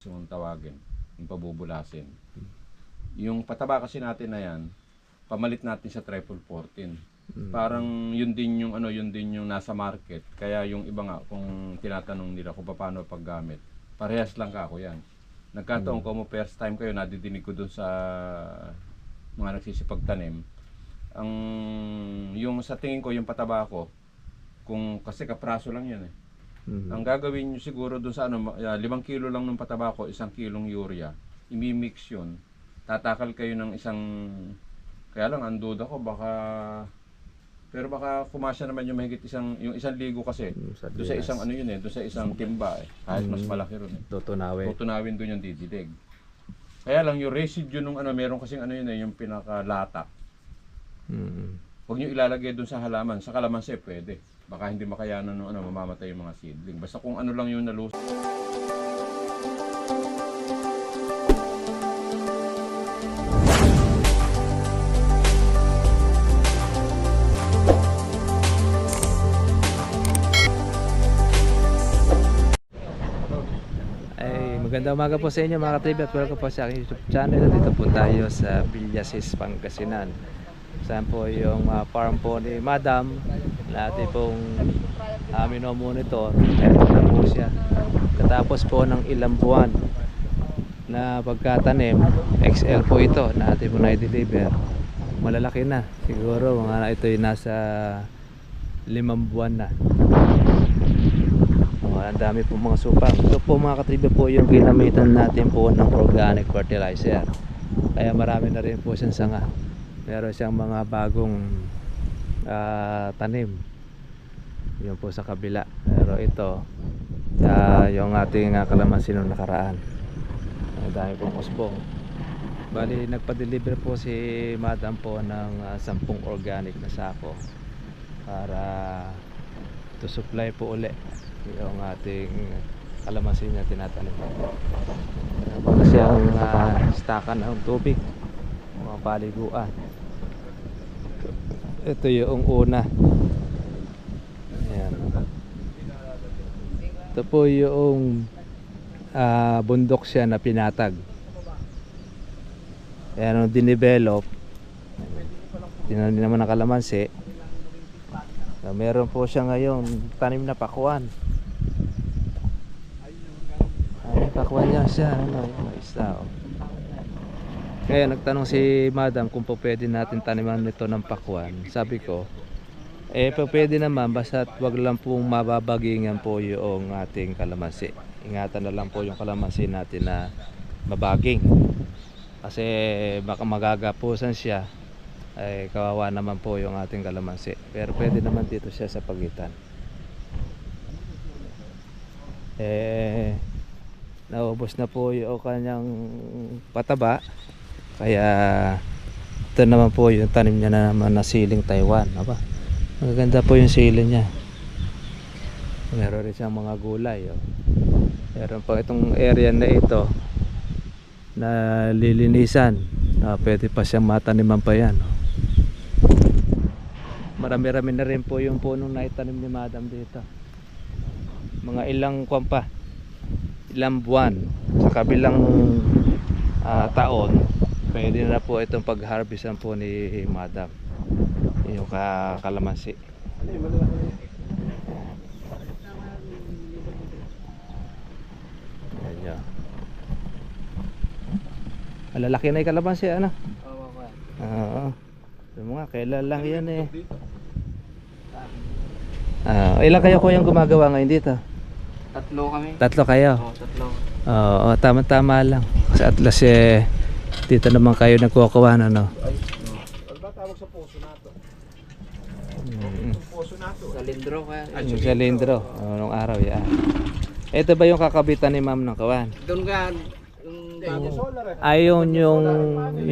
yung tawagin, yung pabubulasin. Yung pataba kasi natin na yan, pamalit natin sa triple 14. Parang yun din yung yun din yung nasa market. Kaya yung iba nga kung tinatanong nila kung paano paggamit, parehas lang ako yan. Nagkataon ko mo first time kayo nadidinig ko dun sa mga nagsisipagtanim. Ang yung sa tingin ko yung pataba ko, kung kasi kapraso lang yan eh. Ang gagawin nyo siguro dun sa 5 kilo lang ng pataba ko, 1 kilong urea, imimix yun. Tatakal kayo ng kaya lang ang duda ko pero baka kumasya naman yung mahigit yung 1 ligo kasi doon sa isang yun eh, doon sa isang timba eh, kahit mas malaki ron eh. Tutunawin doon yung didilig. Kaya lang yung residue nung meron kasing yun eh, yung pinakalata. Huwag nyo ilalagay doon sa halaman, sa kalamansi pwede. Baka hindi makayanan ng mamamatay yung mga seedling. Basta kung lang yung nalus. Magandang umaga po sa inyo mga katribe at welcome po sa aking YouTube channel. Dito po tayo sa Villasis, Pangasinan. Saan po yung farm po ni Madam natin pong minomonitor. Ito na po siya. Katapos po ng ilang buwan na pagkatanim, XL po ito na atin po na-deliver. Malalaki na. Siguro mga ito yung nasa 5 buwan na. Ang dami po mga supang. Ito po mga katribe po yung ginamitan natin po ng organic fertilizer. Kaya marami na rin po siyang sanga. Meron siyang mga bagong tanim. Yun po sa kabila. Pero ito yung ating kalamansi nung nakaraan. Ang dami pong usbong. Bali nagpa-deliver po si Madam po ng 10 organic na sako para to supply po uli yung ating kalamansi niya tinatanim. Meron siyang stakan ng tubig, mga paliguan. Ito yung una. Ayan. Ito po yung bundok siya na pinatag. Ayan, nung dinevelop, tinanim naman ng kalamansi. Meron po siya ngayon tanim na pakuan. Pakuan niya siya, yung isa. Kaya nagtanong si Madam kung po pwede natin taniman nito ng pakuan. Sabi ko, pwede naman, basta wag lang pong mababagingan po yung ating kalamansi. Ingatan na lang po yung kalamansi natin na mabaging. Kasi baka magagapusan siya, kawawa naman po yung ating kalamansi. Pero pwede naman dito siya sa pagitan. Naubos na po yung kanyang pataba. Kaya ito naman po yung tanim niya na naman na siling Taiwan. Aba, maganda po yung siling niya. Meron rin siyang mga gulay. Meron pa itong area na ito na lilinisan. Pwede pa siyang mataniman pa yan. Marami-rami na rin po yung punong na itanim ni Madam dito. Mga ilang buwan sa kabilang taon, pwede na po itong pag-harvestan po ni Madam yung kalamansi. Ayan. Malalaki na yung kalamansi, ano? Oo. Mga kailan lang yan eh. Ilan kayo ko yung gumagawa ngayon dito? 3 kami. 3 kayo? Oo, 3. Oo, tama-tama lang. Kasi atlas dito naman kayo nagkukuha na, no? Ano ba tawag sa poso nato? Poso nato. Sa lindro kaya. Yung sa lindro, nung araw yan. Ito ba yung kakabitan ni Ma'am ng kawan? Doon ka yung Ayun yung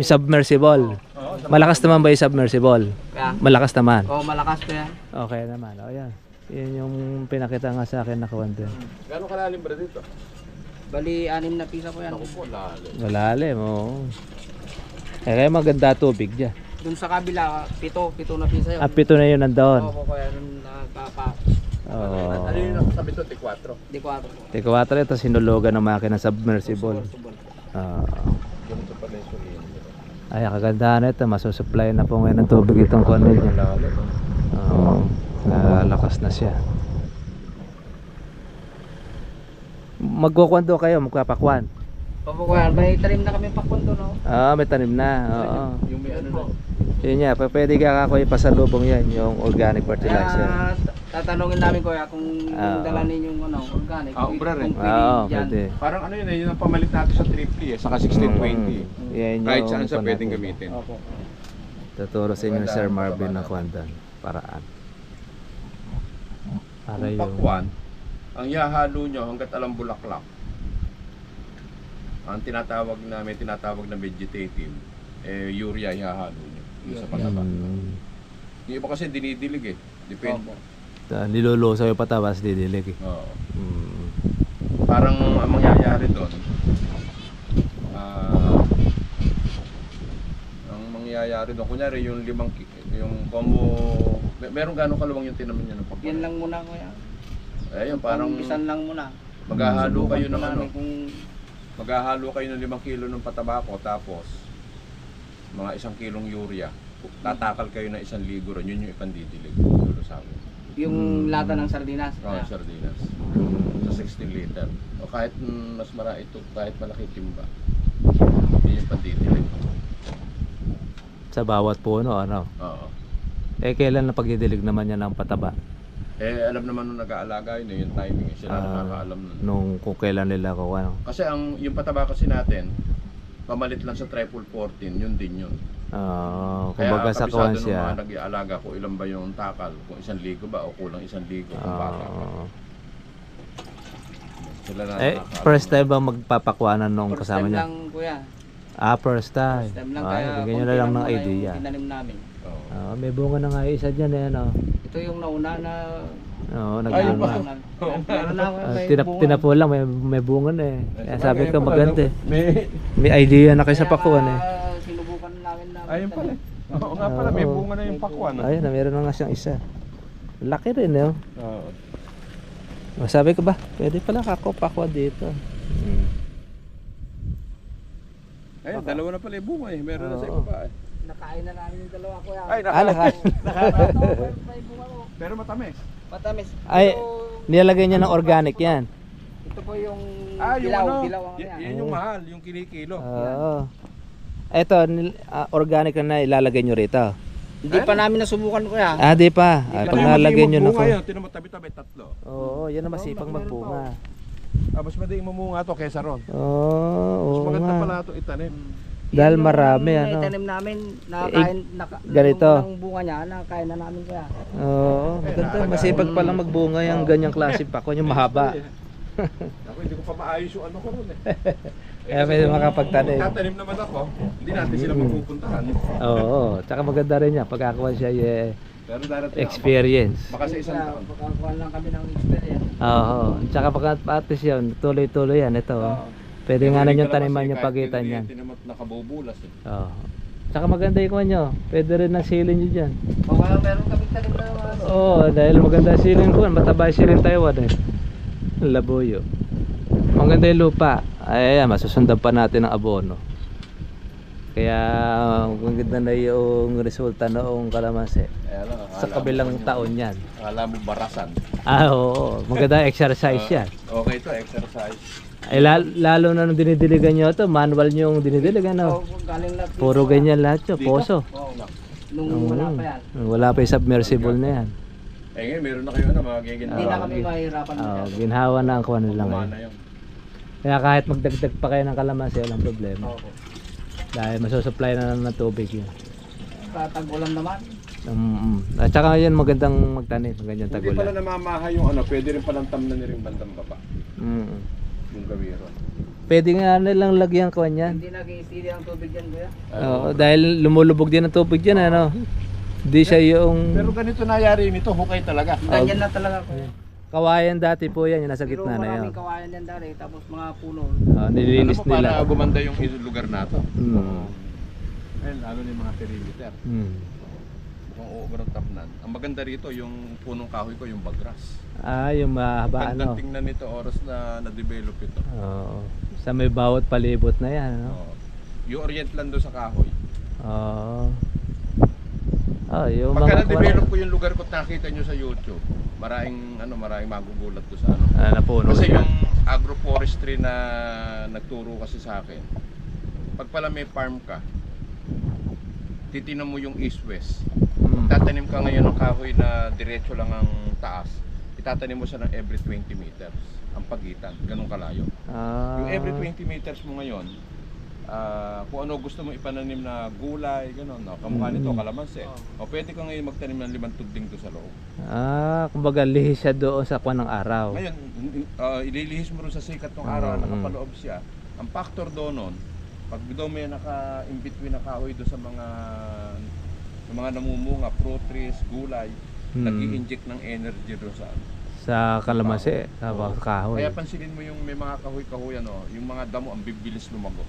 submersible. Malakas naman ba yung submersible? Malakas naman. Oo, malakas pa yan. Okay naman. O yan. Yan yung pinakita nga sa akin na kawan din. Gano'ng kalalim ba dito? Bali 6 na pisa po yan. Ako po, lalim. Malalim, oo. Kaya maganda tubig dyan. Doon sa kabila 7 na pisa yun. 7 na yun nandoon. Oo, kaya doon Oo. Ano yung nakasabi to? T4. Di ko ako. T4 ito sinulugan ng makina submersible. Ganito pala yung cylinder. Ay, kagandahan ito. Masusupply na po ngayon ng tubig itong kuwan niya. Oo. Nalakas na siya. Magkukwando kayo, magpapakwan. Opo kuya, may talim na kami pakundo no. May tanim na. Oo. Yung may ano na. Yun nga, pwede ka ako ipasalubong yan, yung organic fertilizer. Kaya tatanungin namin kuya kung Oo. dala ninyong ano, organic. Ubra rin. Kung pwede Oo, dyan. pwede. Parang ano yun, yun ang pamalit natin sa triple eh, saka 1620. Yan Kahit yung saan siya kuwan pwedeng natin. gamitin. Opo. Tuturo sa inyo Sir Marvin ng kwandan. Paraan. Para Kung yung... pakwan, ang ihahalo nyo hanggat alam bulaklak. Ang tinatawag na vegetative, urea ihahalo nyo. Yung sa pataba. Yung iba kasi dinidilig eh. Depende. Nilulusaw yung patabas, didilig eh. Oo. Parang ang mangyayari doon, kunyari yung yung combo, meron gano'ng kaluwang yung tinaman niya ng pagkain? Yan lang muna kuya. Ayun, parang Isan lang muna. maghahalo kayo ng Namin ano, kung maghahalo kayo ng 5 kilo ng patabako, tapos mga 1 kilong urea. Tatakal kayo ng 1 ligo ron, yun yung ipandidilig. Lulusawin. yung lata ng sardinas. Oh, sardinas. Sa 16 liter. O kahit mas marami ito, kahit malaki timba. Yun yung pandidilig. Sa bawat puno, ano? Oo. Kailan na pagdidilig naman yan ng pataba? Alam naman nung nag-aalaga yun, yung timing. Sila nakakaalam nun. Nung kung kailan nila ko, ano? Kasi yung pataba kasi natin, pamalit lang sa triple 14, yun din yun. Kumbaga sa kuwan kabisado siya. ng mga nag-aalaga kung ilan ba yung takal, kung 1 ligo ba o kulang 1 ligo kung bata pa. Sila na nakakaalam. First time ba magpapakwanan nung First kasama time niya? lang kuya. First time. First time lang Ay, kaya bigyan nyo konti na lang ng muna idea. yung tinanim namin. Oo. May bunga na nga yung isa dyan, ano? Ito yung nauna na Oo, Ayun ba? nagbunga. Meron na ako may bunga. Tinapo lang, may bunga na eh. Kaya sabi ko maganda eh. May... May idea na kayo sa pakuan eh. Kaya sinubukan namin na. Ayun pala. Oo nga pala, may bunga na yung pakwan. Ayun, meron na nga siyang isa. Laki rin eh. Oo. Sabi ko ba, pwede pala ako pakwan dito. Ayun, dalawa na pala yung bunga eh. Meron na sa iba eh. Nakain na namin yung dalawa kuya. Ay, Nakain. May bunga ko. Pero matamis. Matamis. Ay, Ito- nilagay niya ng organic yan. Ito po yung Yung dilaw, ano, dilaw ang yan. yan yung mahal, yung kinikilo. Oo. Ito, organic na ilalagay nyo rito. Hindi pa namin nasubukan kuya. Di pa. Ay, pag nalagay nyo na bunga ko. yun, tinan mo tabi-tabi, 3. Oo, yan ang masipang magbunga. Mas madaling mamunga to kaysa ron. Oo, Mas maganda nga. pala ito itanim. Dahil Yung marami, ano. Itanim namin, nakakain, ganito. Yung bunga niya, nakakain na namin kuya. Oo, maganda. Masipag palang magbunga yung ganyang klase pa. Kung yung mahaba. Ako, hindi ko pa maayos yung ano ko ron eh. Kaya pwede makapagtanim. Tatanim naman ako, hindi natin sila mapupuntahan. Oo, tsaka maganda rin niya. Pagkakuha siya Pero darating experience. Baka sa isang taon. Pagkakuha lang kami ng experience. Oo, tsaka pagka at least yun, tuloy-tuloy yan. Ito, pwede nga na yung taniman yung pagitan niyan. Hindi naman nakabubulas eh. Oo. Tsaka maganda yung kuha nyo. Pwede rin na silin nyo dyan. O kaya meron kami tanim na Oo, dahil maganda silin ko. Mataba yung silin Taiwan eh. Labuyo. Maganda yung lupa. Ay, masusundan pa natin ang abono. Kaya maganda na yung resulta noong kalamansi. Sa kabilang taon yan. Akala mo barasan. Oo. Maganda exercise yan. Okay to, exercise. Ay, lalo na nung dinidiligan nyo ito, manual nyo yung dinidiligan. No? galing na Puro ganyan lahat yun. Poso. Nung wala pa yan. Wala pa yung submersible na yan. Ngayon meron na kayo mga gigin. Hindi na kami mahirapan Oo, ginhawa na ang kuha nila Kumana ngayon. yun. Kaya kahit magdagdag pa kayo ng kalamansi, walang problema. Dahil masusupply na ng tubig yun. Tag-ulan naman. At saka yun magandang magtanim, ganyan Hindi pala tagulan. namamaha yung ano, pwede rin palang tamnan na rin bandang baba. Yung gawiro. Pwede nga nilang lagyan ko yan. Hindi nag-i-steady ang tubig yan kuya. Oo, dahil lumulubog din ang tubig dyan, ano. Hindi siya yung Pero ganito nangyari nito, hukay talaga. Ganyan na talaga kuya. kawayan dati po yan, yung nasa Pero gitna na yun. maraming kawayan yan dati, tapos mga puno. Nilinis Alam mo para nila. gumanda yung lugar na to. Mm. Ayun, lalo na yung mga perimeter. Mm. Kung over ang tapnan. Ang maganda rito, yung punong kahoy ko, yung bagras. Yung mahaba Gandang ano. tingnan nito, oras na na-develop ito. Oo. Sa may bawat palibot na yan, ano? Oo. Yung orient lang doon sa kahoy. Oo. Yung Pagka mga na-develop ko yung lugar ko, nakita nyo sa YouTube, maraming magugulat ko sa ano. napuno Kasi siya. yung agroforestry na nagturo kasi sa akin, pag pala may farm ka, titinan mo yung east-west. Tatanim ka ngayon ng kahoy na diretso lang ang taas, itatanim mo siya ng every 20 meters ang pagitan, ganun kalayo. Yung every 20 meters mo ngayon, kung ano gusto mo ipananim na gulay, gano'n, no? Kamukha nito, kalamansi. O pwede ka ngayon magtanim ng 5 tubding doon sa loob. Kumbaga lihis siya doon sa kwan ng araw. Ngayon, ililihis mo rin sa sikat ng araw, nakapaloob siya. Ang factor doon nun, pag doon may naka-in-between na kahoy doon sa mga namumunga, fruit trees, gulay, nag-i-inject ng energy doon sa kalamansi, sa kahoy. Kaya pansinin mo yung may mga kahoy-kahoy, yung mga damo, ang bibilis lumago.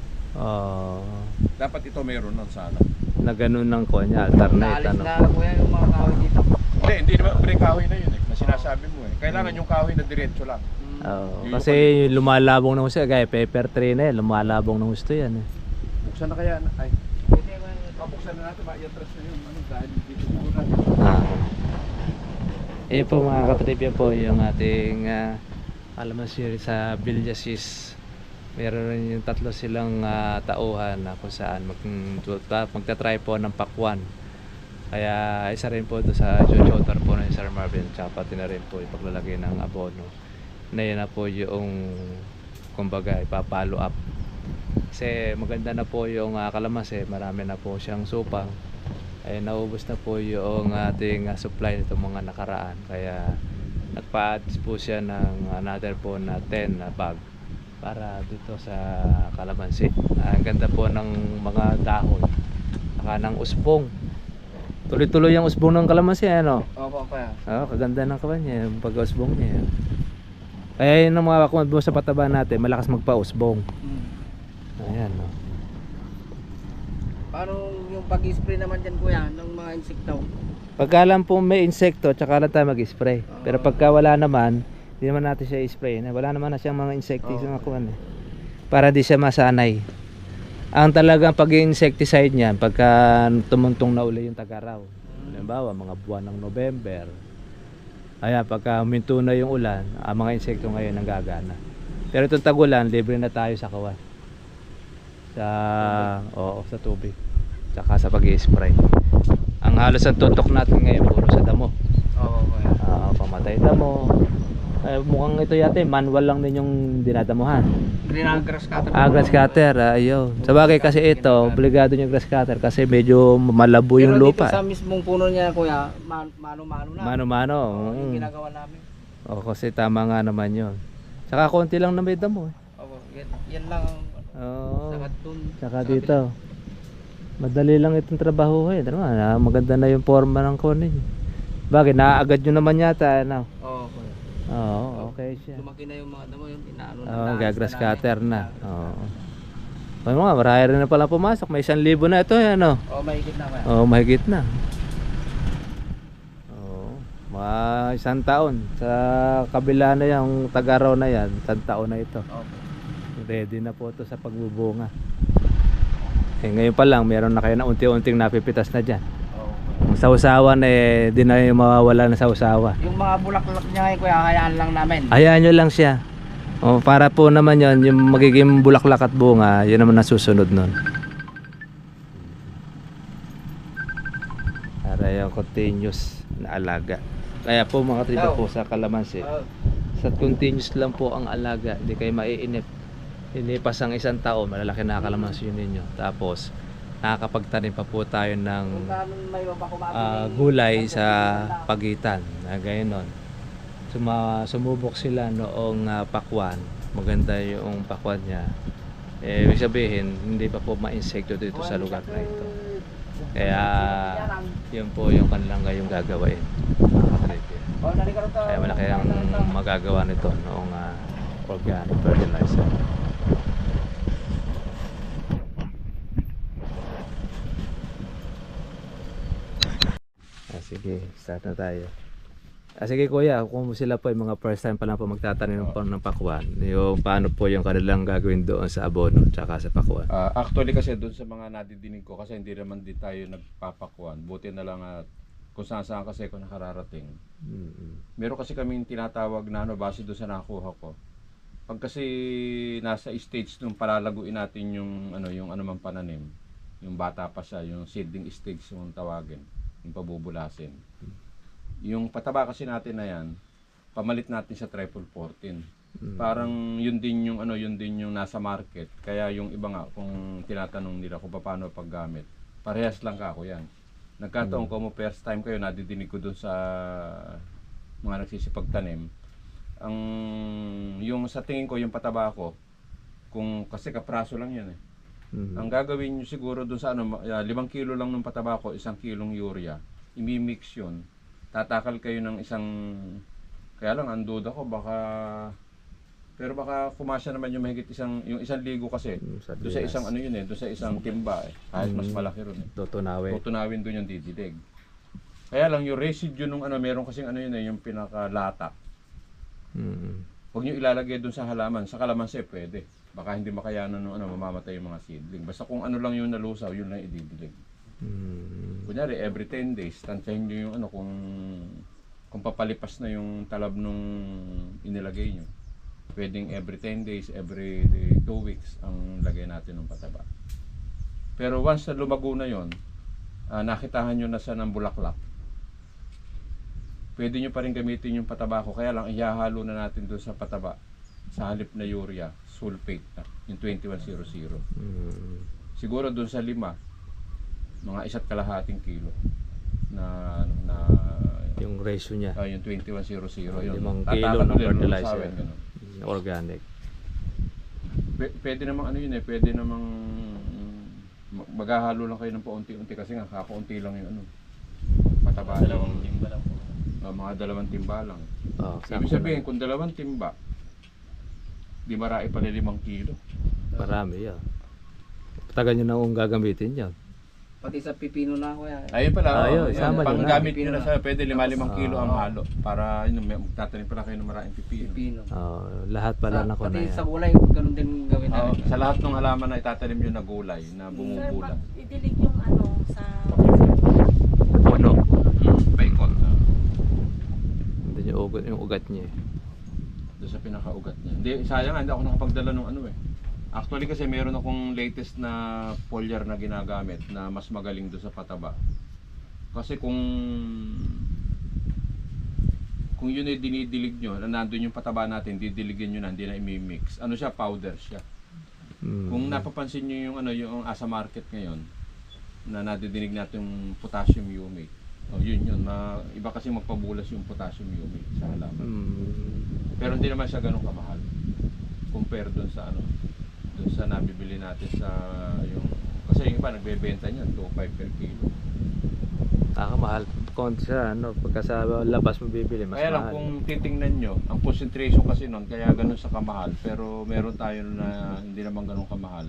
Dapat ito meron nun sana. Na ganun ng kwan niya, alternate Naalis ano. na kuya yung mga kahoy dito. Hindi naman pre kahoy na yun na sinasabi mo Kailangan yung kahoy na diretso lang. Kasi lumalabong ng gusto, gaya pepper tree na lumalabong ng gusto yan. Buksan na kaya, pabuksan na natin, i-atras na yun, dahil dito siguro po mga katribya po yung ating kalamansi sa Villasis. Meron rin yung 3 silang tauhan na kung saan magta-try po ng pakwan. Kaya isa rin po doon sa Jojotar po ng Sir Marvin, tsaka pati na rin po yung paglalagay ng abono. Na yun na po yung kumbaga ipapalo up. Kasi maganda na po yung kalamansi, marami na po siyang supang. Ay naubos na po yung ating supply nitong mga nakaraan. Kaya nagpa-add po siya ng another po na 10 na bag para dito sa kalamansi. Ang ganda po ng mga dahon, saka ng usbong. Tuloy-tuloy yung usbong ng kalamansi, ano? Opo, kaya. Kaganda ng kawan niya, yung pag-usbong niya. Kaya yun ang mga kumad sa pataba natin, malakas magpa-usbong. Ayan, no? Paano yung pag-spray naman dyan kuya ng mga insekto? Pagka lang po may insekto, tsaka lang tayo mag-spray. Pero pagka wala naman, hindi naman natin siya i-spray. Wala naman na siyang mga insecticides na kuwan para di siya masanay. Ang talagang pag-insecticide niyan, pagka tumuntong na uli yung tag-araw. Halimbawa, mga buwan ng November. Kaya pagka huminto na yung ulan, ang mga insekto ngayon nanggagana. Pero itong tag-ulan, libre na tayo sa kawan. Sa tubig. Tsaka sa pag-i-spray. Ang halos ang tutok natin ngayon puro sa damo. Oo, kuya. Pamatay damo. Mukhang ito yata manual lang din yung dinadamuhan. Grass cutter. Grass cutter, ayun. Sabagay kasi ito, obligado yung grass cutter kasi medyo malabo yung Pero lupa. dito sa mismong puno niya kuya, mano-mano na. Mano-mano. Yung ginagawa namin. Kasi tama nga naman yun. Saka konti lang na may damo. Opo, yan lang ang sakat dun. Saka dito. Madali lang itong trabaho maganda na yung forma ng kunin. Bakit? Naaagad nyo naman yata. Ano? Oo, kuya. Okay siya. Lumaki na yung mga damo yun, inaano na. Gagrass cutter na. Marami rin na pala pumasok. May 1,000 na ito. Ano? Mahigit na kuya. Mahigit na. Mga 1 taon. Sa kabila na yung tag-araw na yan, 1 taon na ito. Ready na po ito sa pagbubunga. Ngayon pa lang, meron na kayo na unti-unting napipitas na dyan. Ang sausawan di na yung mawawala na sausawa. Yung mga bulaklak niya ngayon kuya, hayaan lang namin. Hayaan nyo lang siya. Para po naman yon yung magiging bulaklak at bunga, yun naman nasusunod nun. Para yung continuous na alaga. Kaya po mga tribo po sa kalamansi, sa continuous lang po ang alaga, hindi kayo maiinip. Inipas ang 1 taon, malalaki na kalamansi yun ninyo. Tapos nakakapagtanim pa po tayo ng gulay sa pagitan. Gayun nun. Sumubok sila noong pakwan. Maganda yung pakwan niya. Ibig sabihin, hindi pa po ma-insekto dito sa lugar na ito. Kaya yun po yung kanilang ngayong gagawain. Kaya malaki ang magagawa nito noong organic fertilizer. Sige, start na tayo. Sige kuya, kung sila po yung mga first time pa lang po magtatanim ng pakwan, yung paano po yung kanilang gagawin doon sa abono tsaka sa pakwan? Actually kasi doon sa mga nadidinig ko, kasi hindi naman din tayo nagpapakwan. Buti na lang at kung saan kasi ako nakararating. Meron kasi kaming tinatawag na base doon sa nakuha ko. Pag kasi nasa stage nung palalaguin natin yung anumang pananim, yung bata pa siya, yung seedling stage yung tawagin, yung pabubulasin. Yung pataba kasi natin na yan, pamalit natin sa triple 14. Parang yun din yung nasa market. Kaya yung iba nga kung tinatanong nila kung paano paggamit, parehas lang kako yan. Nagkataon ko mo first time kayo nadidinig ko dun sa mga nagsisipagtanim. Yung sa tingin ko yung pataba ko, kung kasi kapraso lang yan eh. Ang gagawin nyo siguro dun sa 5 kilo lang ng pataba ko, 1 kilong urea, imimix yun. Tatakal kayo ng kaya lang ang duda ko pero baka kumasya naman yung mahigit yung isang ligo kasi doon sa isang doon sa isang timba kahit mas malaki ron tutunawin doon yung didilig. Kaya lang yung residue nung meron kasing yung pinakalata. Huwag nyo ilalagay doon sa halaman, sa kalamansi pwede. Baka hindi makayanan nung mamamatay yung mga seedling. Basta kung lang yung nalusaw, yun lang ididilig. Kunyari, every 10 days, tantyahin nyo yung kung papalipas na yung talab nung inilagay nyo. Pwedeng every 10 days, every 2 weeks ang lagay natin ng pataba. Pero once na lumago na yun, nakitahan nyo na siya ng bulaklak, pwede nyo pa rin gamitin yung pataba ko, kaya lang ihahalo na natin doon sa pataba, sa halip na urea, sulfate na, yung 2100. Siguro doon sa 5, mga 1.5 kilo na yung ratio niya. Yung 2100 yun. 5 kilo ng fertilizer. Organic. Pwede namang pwede namang maghahalo lang kayo ng paunti-unti kasi nga kakaunti lang yung pataba. 2 timba lang po. Mga 2 timba lang. Ibig sabihin kung 2 timba, di marai pala 5 kilo. Marami yan. Tagal nyo na kung gagamitin yan. Pati sa pipino na ako yan. Ayun pala, sama panggamit nyo na sa pwede 5 kilo ang halo para magtatanim pala kayo ng maraming pipino. Lahat pala na ko na Pati yan. sa gulay, ganun din gawin namin. Sa lahat ng halaman na itatanim nyo na gulay na bumubula. Sir, idilig yung sa Puno. Bacon. Hindi yung ugat niya. Doon sa pinakaugat niya. Hindi, sayang hindi ako nakapagdala ng Actually kasi meron akong latest na foliar na ginagamit na mas magaling doon sa pataba. Kasi kung yun ay dinidilig nyo, nandun yung pataba natin, didiligin nyo na, hindi na imimix. Siya, powder siya. Kung napapansin nyo yung asa market ngayon, na nadidinig natin yung potassium humate. Yun. Iba kasi magpabulas yung potassium humate sa halaman. Pero hindi naman siya ganun kamahal. Compare doon sa doon sa nabibili natin sa kasi yung iba nagbebenta niyan 2.5 per kilo. Mahal konti siya pagka sa labas mo bibili mas kaya lang mahal. Kung titingnan nyo ang concentration kasi nun kaya ganun sa kamahal, pero meron tayo na hindi naman ganun kamahal.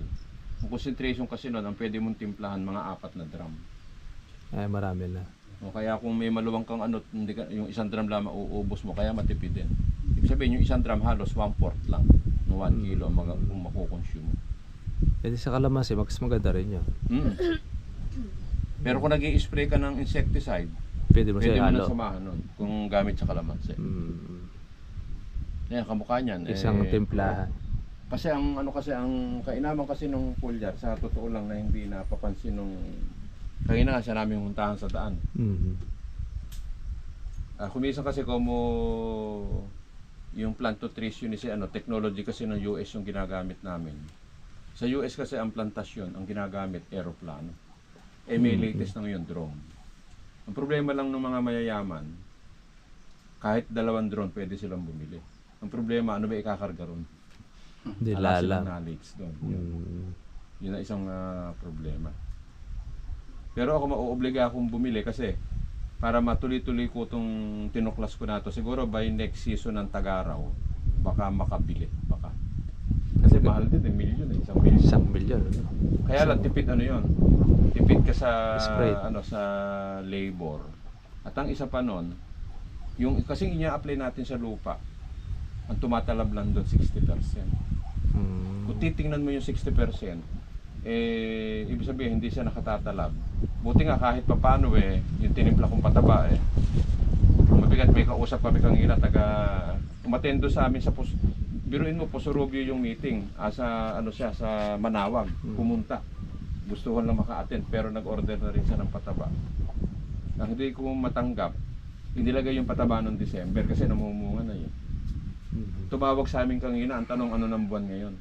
Ang concentration kasi nun ang pwede mong timplahan mga 4 na drum. Ay marami na. Kaya kung may maluwang kang hindi yung 1 drum lang mauubos mo, kaya matipid din. Ibig sabihin yung 1 drum halos 1/4 lang no 1 kilo kung makukonsume. Pwede sa kalamansi, mas maganda rin yun. Pero kung nag-i-spray ka ng insecticide, pwede mo na halo. samahan nun kung gamit sa kalamansi. Yan, kamukha niyan. Isang timplahan. Kasi ang kainaman kasi nung foliar, sa totoo lang na hindi napapansin nung kanina sa namin huntahan sa daan. Kumisan kasi yung plant nutrition technology kasi ng US yung ginagamit namin. Sa US kasi ang plantasyon, ang ginagamit aeroplano. May latest na ngayon drone. Ang problema lang ng mga mayayaman, kahit 2 drone pwede silang bumili. Ang problema, ano ba ikakarga ron? Hindi Wala silang lalang. knowledge doon. Yun ang isang problema. Pero ako mauobliga akong bumili kasi para matuloy-tuloy ko itong tinuklas ko na to, siguro by next season ng Tagaraw, baka makabili. Baka. Kasi mahal din, milyon eh. 1 milyon. 1 milyon. Kaya lang tipid yun. Tipid ka sa Spray. sa labor At ang isa pa nun, yung kasing inya-apply natin sa lupa, ang tumatalab lang doon 60%. Kung titingnan mo yung 60%, ibig sabihin hindi siya nakatatalab. Buti nga kahit papano yung tinimpla kong pataba mabigat, may kausap kami kanina umatendo sa amin sa biruin mo Pusurubio yung meeting sa Manawag, pumunta. Gusto ko lang maka-attend pero nag-order na rin siya ng pataba. Ang hindi ko matanggap, inilagay yung pataba noong December kasi namumunga na yun. Tumawag sa amin kanina, ang tanong ano ng buwan ngayon?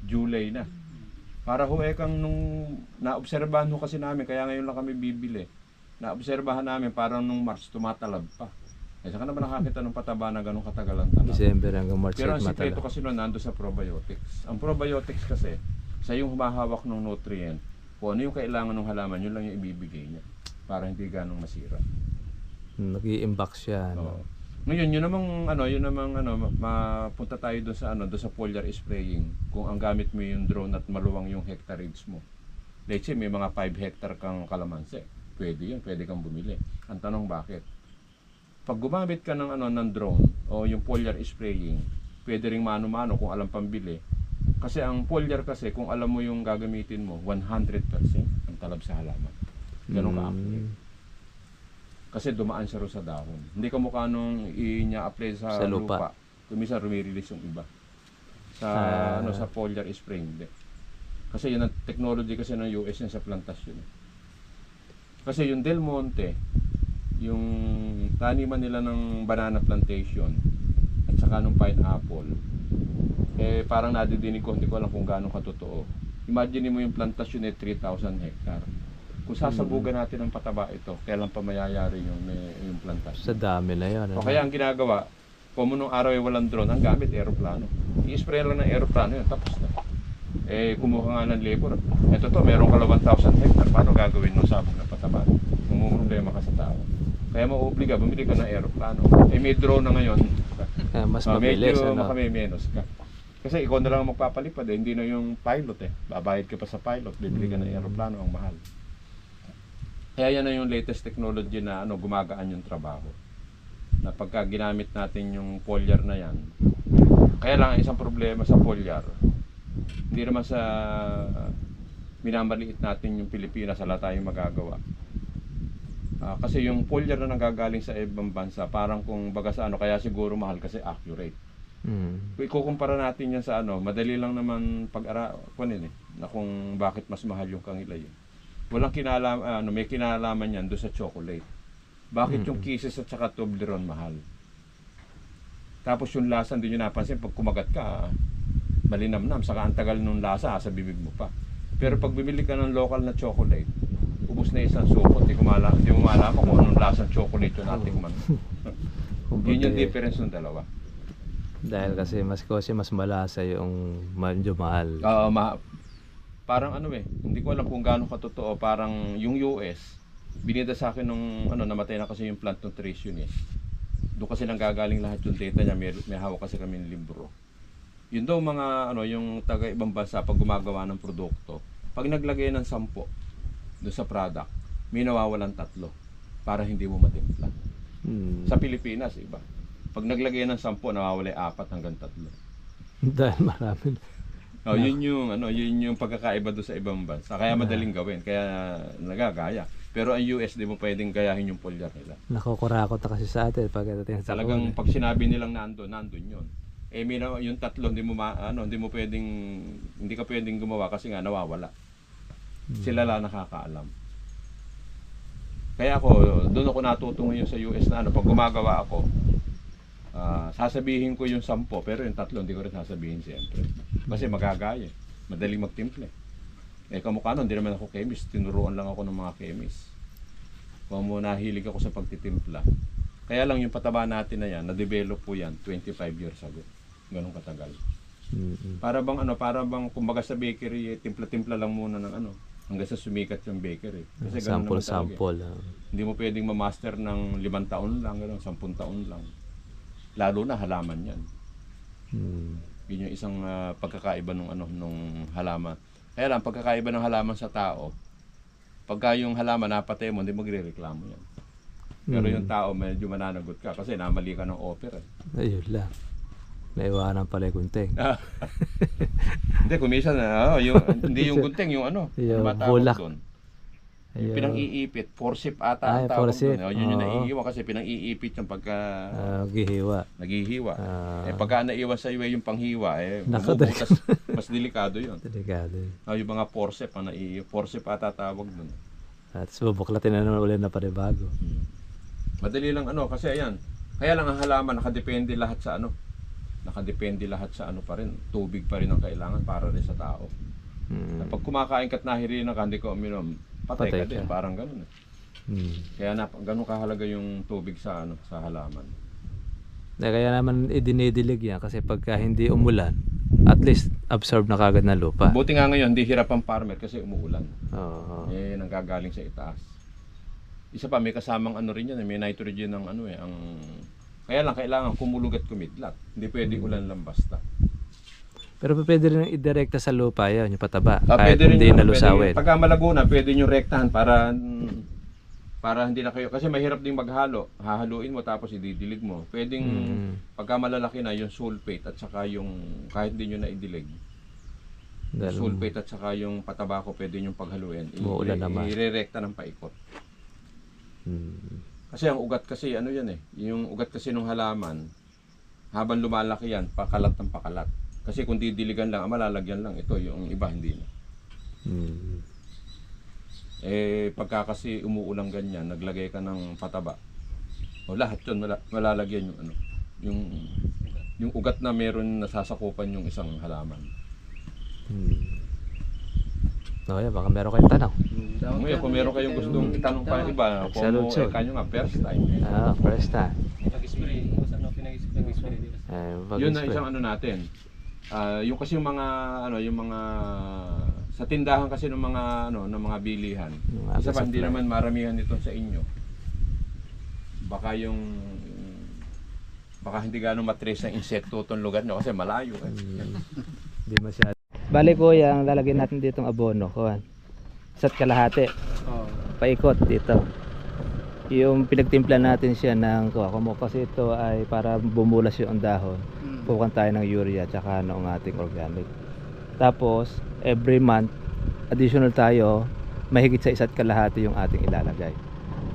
July na. Para kang nung naobserbahan ho kasi namin, kaya ngayon lang kami bibili. Naobserbahan namin parang nung March tumatalab pa. Saka naman nakakita ng pataba na ganun katagal ang talab. December hanggang March. Pero ang sikreto kasi nun nando sa probiotics. Ang probiotics kasi, sa yung humahawak ng nutrient, kung ano yung kailangan ng halaman, yun lang yung ibibigay niya. Para hindi ganong masira. Nag-i-impact siya. Oo. Ngayon, yun namang mapunta tayo doon sa foliar spraying. Kung ang gamit mo yung drone at maluwang yung hectarage mo. Let's say, may mga 5 hectare kang kalamansi. Pwede yun, pwede kang bumili. Ang tanong bakit? Pag gumamit ka ng drone o yung foliar spraying, pwede ring mano-mano kung alam pambili. Kasi ang foliar kasi, kung alam mo yung gagamitin mo, 100% ang talab sa halaman. Ganun ka-accurate. Kasi dumaan siya rin sa dahon. Hindi ka mukha nung i-apply sa lupa. Kumisa rumirilis yung iba. Sa foliar spraying. Hindi. Kasi yun ang technology kasi ng US yan sa plantasyon. Kasi yung Del Monte, yung taniman nila ng banana plantation at saka ng pineapple, parang nadidinig ko, hindi ko alam kung gaano katotoo. Imagine mo yung plantasyon 3,000 hectare. Kung sasabugan natin ng pataba ito, kailan pa mayayari yung plantasyon? Sa dami na yun. O kaya ang ginagawa, kung nung araw ay walang drone, ang gamit aeroplano. I-spray lang ng aeroplano yun, tapos na. Kumuha nga ng labor. Ito meron ka 1,000 hectare, paano gagawin nung sabog ng pataba? Problema ka sa tao. Kaya mauobliga, bumili ka ng aeroplano. May drone na ngayon. Mas mabilis. Medyo makamimenos ka. Kasi ikaw na lang magpapalipad, hindi na yung pilot Babayad ka pa sa pilot, bibili ka ng aeroplano, ang mahal. Kaya yan na yung latest technology na gumagaan yung trabaho. Na pagka ginamit natin yung foliar na yan, kaya lang ang isang problema sa foliar, hindi naman sa minamaliit natin yung Pilipinas, wala tayong magagawa. Kasi yung foliar na nanggagaling sa ibang bansa, parang kung baga sa kaya siguro mahal kasi accurate. Kung ikukumpara natin yan sa madali lang naman na kung bakit mas mahal yung kangilay. Walang may kinalaman yan doon sa chocolate. Bakit yung kisses at saka Toblerone mahal? Tapos yung lasa, hindi nyo napansin, pag kumagat ka, malinamnam, saka ang tagal nung lasa sa bibig mo pa. Pero pag bumili ka ng local na chocolate, ubos na isang supot, hindi mo malaman kung anong lasang chocolate yung natikman. Yun yung difference ng dalawa. Dahil kasi mas malasa yung medyo mahal. Parang hindi ko alam kung gaano katotoo, parang yung US, binida sa akin nung namatay na kasi yung plant nutritionist. Doon kasi nanggagaling lahat yung data niya, may hawak kasi kami ng libro. Yun daw mga yung taga ibang bansa pag gumagawa ng produkto, pag naglagay ng 10 doon sa product, may nawawalan 3 para hindi mo matimpla. Sa Pilipinas, iba. Pag naglagay ng 10, nawawala 4 hanggang 3. Dahil marami. Yun yung pagkakaiba doon sa ibang bansa. Kaya madaling gawin, kaya nagagaya. Pero ang US, di mo pwedeng gayahin yung foliar nila. Nakukurakot na kasi sa atin pag talagang pag sinabi nilang nandun yun. Yung 3 hindi ka pwedeng gumawa kasi nga nawawala. Sila lang nakakaalam. Kaya doon ako natuto ngayon sa US na pag gumagawa ako, sasabihin ko yung 10, pero yung 3 hindi ko rin sasabihin siyempre. Kasi magagaya, madaling magtimple. Kamukha nun, hindi naman ako chemist, tinuruan lang ako ng mga chemist. Kung nahilig ako sa pagtitimpla. Kaya lang yung pataba natin na yan, na-develop po yan 25 years ago. Ganun katagal. Para bang kumbaga sa bakery, timpla-timpla lang muna ng hanggang sa sumikat yung bakery. Kasi sample. Hindi mo pwedeng ma-master ng 5 taon lang, 10 taon lang. Lalo na halaman yan. Yun yung isang pagkakaiba nung halaman. Kaya lang, pagkakaiba ng halaman sa tao, Pagka yung halaman napatay mo, hindi magrereklamo yan. Pero yung tao medyo mananagot ka kasi namali ka ng offer. Ayun lang. Naiwanan pala yung gunting. Hindi, kumisan na. Hindi yung gunting, yung ano. Yung matawag bulak. doon. Ayun. Yung pinang-iipit. Forsip ata Ay, ang tawag forsip. doon. Yun yung Oo. naiiwan kasi pinang-iipit yung pagka Gihiwa. naghihiwa. Ah. Pagka naiwan sa iyo yung panghiwa, Naku, bumubutas. Mas delikado yun. Delikado. Yung mga forsip, forsip ata tawag doon. At bubuklatin na naman ulit na panibago. Madali lang kasi ayan. Kaya lang ang halaman nakadepende lahat sa ano. Nakadepende lahat sa ano pa rin. Tubig pa rin ang kailangan para rin sa tao. Pag kumakain ka't nahirinan ka, hindi ka uminom, patay Patay ka din. ka. Parang gano'n eh. Kaya ganun kahalaga yung tubig sa ano sa halaman. Kaya naman idinidilig yan kasi pagka hindi umulan, at least absorb na kagad ng lupa. Buti nga ngayon, hindi hirap ang farmer kasi umuulan. Oo. Nanggagaling sa itaas. Isa pa, may kasamang ano rin yan, may nitrogen ng ano ang... Kaya lang, kailangan kumulog at kumidlat. Hindi pwede ulan lang basta. Pero pwede rin idirekta sa lupa yun, yung pataba. Kahit Pwede rin hindi yun, nalusawin. Pagka malago na, pwede nyo rektahan para hindi na kayo, kasi mahirap ding maghalo. Hahaluin mo tapos ididilig mo. Pwedeng pagka malalaki na yung sulfate at saka yung kahit hindi nyo na idilig. Sulfate at saka yung pataba ko pwede nyo paghaluin. Muulan naman. Irerekta ng paikot. Kasi ang ugat kasi ano yan eh. Yung ugat kasi ng halaman, habang lumalaki yan, pakalat ng pakalat. Kasi kung didiligan lang, malalagyan lang. Ito, yung iba hindi na. Pagka kasi umuulang ganyan, naglagay ka ng pataba. O lahat yun, malalagyan yung ano. Yung ugat na meron nasasakupan yung isang halaman. Okay, baka meron kayong tanong. Ngayon, kung meron kayong gustong itanong pa yung iba, kung mo nyo nga first time. First time. Nag-spray. Ano pinag-spray dito? Yun na isang ano natin. Yung kasi yung mga yung mga sa tindahan kasi ng mga ng mga bilihan. Isa pa hindi naman maramihan nito sa inyo. Baka hindi gaano matrace ng insekto itong lugar nyo kasi malayo eh. Hindi masyado. Bali kuya, ang lalagyan natin dito ng abono, kuhan. Isa't kalahati. Paikot dito. Yung pinagtimpla natin siya ng kasi ito ay para bumulas yung dahon. Pukan tayo ng urea tsaka ng ating organic. Tapos every month additional tayo, mahigit sa isa't kalahati yung ating ilalagay.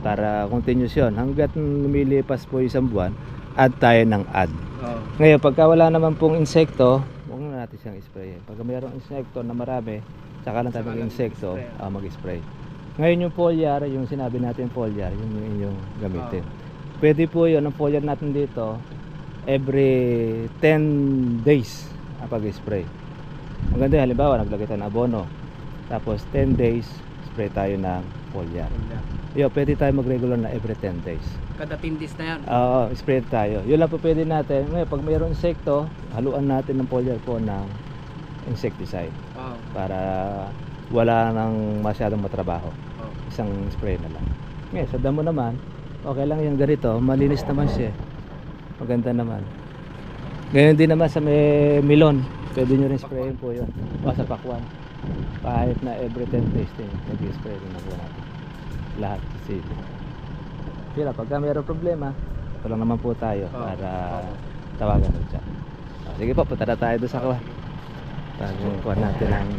Para continuous yun. Hanggat lumilipas po isang buwan, add tayo ng add. Ngayon pagka wala naman pong insekto, huwag na natin siyang spray. Pag mayroong insekto na marami, saka lang tayo mag-insekto, mag-spray. Ngayon yung foliar, yung sinabi natin foliar, yun yung inyong gamitin. Pwede po yun, ang foliar natin dito, every 10 days pag-spray. Maganda halimbawa, naglagay tayo ng abono. Tapos 10 days, spray tayo ng foliar. Pwede tayo mag-regular na every 10 days. Kada 10 days na yan. Spray tayo. Yun lang po pwede natin. Ngayon, pag mayroong insekto, haluan natin ng foliar po ng insecticide. Para wala nang masyadong matrabaho. Isang spray na lang. Ngayon, sa damo naman, okay lang yung ganito. Malinis naman siya. Maganda naman. Ganyan din naman sa may milon. Pwede nyo rin sprayin po yun. O sa pakwan. Kahit na every 10 days din. Nag-spray din ako natin. Lahat sa city. Kaya pagka mayroong problema, ito lang naman po tayo para tawagan mo dyan. Sige po, punta na tayo doon sa kuha. Kuha natin ang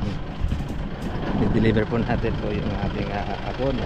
i-deliver po natin po yung ating abono.